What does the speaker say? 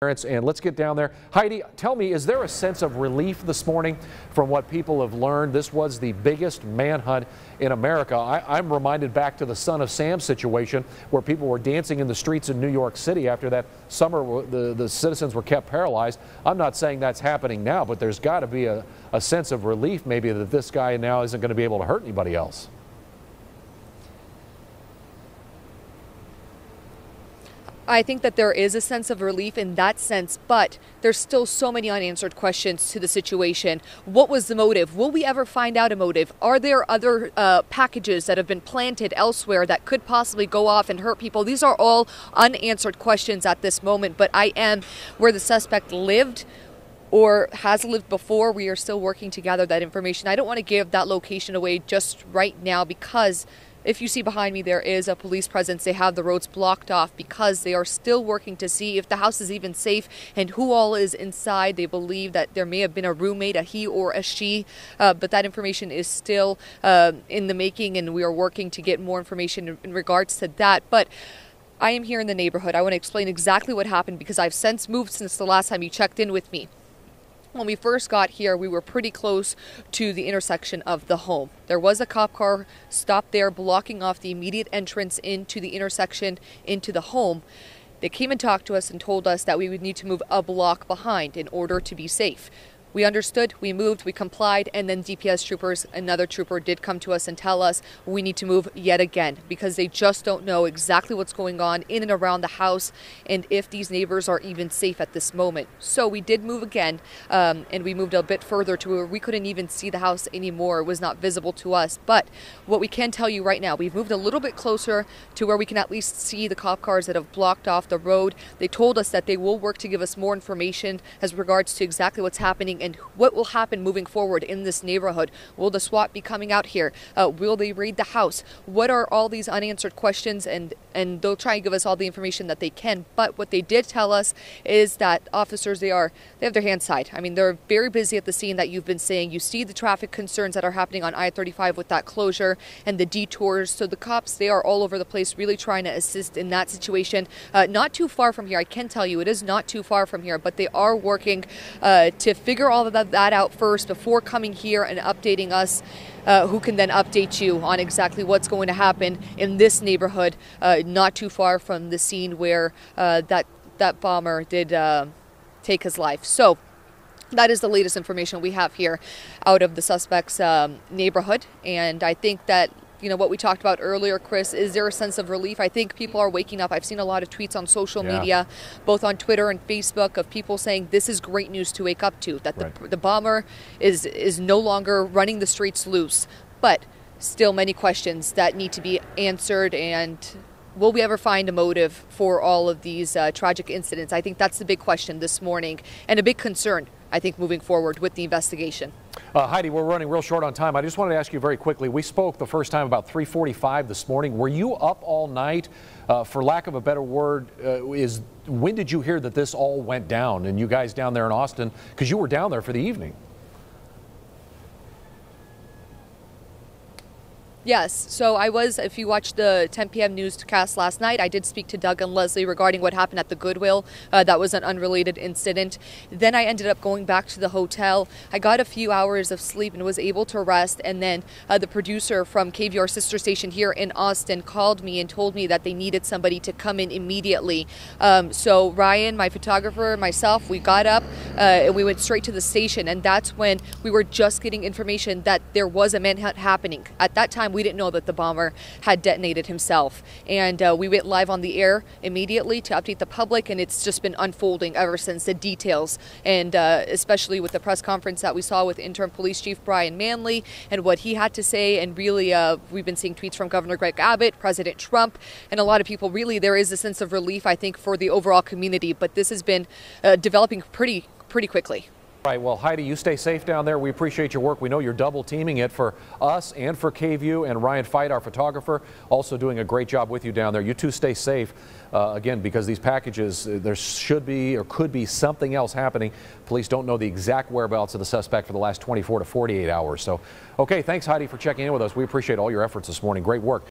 And let's get down there. Heidi, tell me, is there a sense of relief this morning from what people have learned? This was the biggest manhunt in America. I'm reminded back to the Son of Sam situation where people were dancing in the streets in New York City after that summer the citizens were kept paralyzed. I'm not saying that's happening now, but there's got to be a sense of relief maybe that this guy now isn't going to be able to hurt anybody else. I think that there is a sense of relief in that sense, but there's still so many unanswered questions to the situation. What was the motive? Will we ever find out a motive? Are there other packages that have been planted elsewhere that could possibly go off and hurt people? These are all unanswered questions at this moment, but I am where the suspect lived or has lived before. We are still working to gather that information. I don't want to give that location away just right now because if you see behind me, there is a police presence. They have the roads blocked off because they are still working to see if the house is even safe and who all is inside. They believe that there may have been a roommate, a he or a she, but that information is still in the making, and we are working to get more information in regards to that. But I am here in the neighborhood. I want to explain exactly what happened because I've since moved since the last time you checked in with me. When we first got here, we were pretty close to the intersection of the home. There was a cop car stopped there blocking off the immediate entrance into the intersection into the home. They came and talked to us and told us that we would need to move a block behind in order to be safe. We understood, we moved, we complied, and then DPS troopers, another trooper, did come to us and tell us we need to move yet again because they just don't know exactly what's going on in and around the house and if these neighbors are even safe at this moment. So we did move again, and we moved a bit further to where we couldn't even see the house anymore. It was not visible to us. But what we can tell you right now, we've moved a little bit closer to where we can at least see the cop cars that have blocked off the road. They told us that they will work to give us more information as regards to exactly what's happening and what will happen moving forward in this neighborhood. Will the SWAT be coming out here? Will they raid the house? What are all these unanswered questions? And they'll try and give us all the information that they can. But what they did tell us is that officers, they have their hands tied. I mean, they're very busy at the scene that you've been saying. You see the traffic concerns that are happening on I-35 with that closure and the detours. So the cops, they are all over the place really trying to assist in that situation. Not too far from here. I can tell you it is not too far from here, but they are working to figure all of that out first before coming here and updating us, who can then update you on exactly what's going to happen in this neighborhood, not too far from the scene where that bomber did take his life. So that is the latest information we have here out of the suspect's neighborhood, and I think that what we talked about earlier, Chris, is there a sense of relief? I think people are waking up. I've seen a lot of tweets on social media, both on Twitter and Facebook, of people saying this is great news to wake up to, that the bomber is no longer running the streets loose. But still many questions that need to be answered, and will we ever find a motive for all of these tragic incidents? I think that's the big question this morning and a big concern, I think, moving forward with the investigation. Heidi, we're running real short on time. I just wanted to ask you very quickly. We spoke the first time about 3:45 this morning. Were you up all night? For lack of a better word, when did you hear that this all went down and you guys down there in Austin? Because you were down there for the evening. Yes, so I was, if you watched the 10 p.m. newscast last night, I did speak to Doug and Leslie regarding what happened at the Goodwill. That was an unrelated incident. Then I ended up going back to the hotel. I got a few hours of sleep and was able to rest. And then the producer from KVR sister station here in Austin called me and told me that they needed somebody to come in immediately. So Ryan, my photographer, and myself, we got up and we went straight to the station. And that's when we were just getting information that there was a manhunt happening. At that time, we didn't know that the bomber had detonated himself. And we went live on the air immediately to update the public, and it's just been unfolding ever since, the details. And especially with the press conference that we saw with Interim Police Chief Brian Manley and what he had to say. And really, we've been seeing tweets from Governor Greg Abbott, President Trump, and a lot of people. Really, there is a sense of relief, I think, for the overall community. But this has been developing pretty quickly. All right, well, Heidi, you stay safe down there. We appreciate your work. We know you're double teaming it for us and for KView, and Ryan Fite, our photographer, also doing a great job with you down there. You two stay safe, again, because these packages, there should be or could be something else happening. Police don't know the exact whereabouts of the suspect for the last 24 to 48 hours. So, okay, thanks, Heidi, for checking in with us. We appreciate all your efforts this morning. Great work.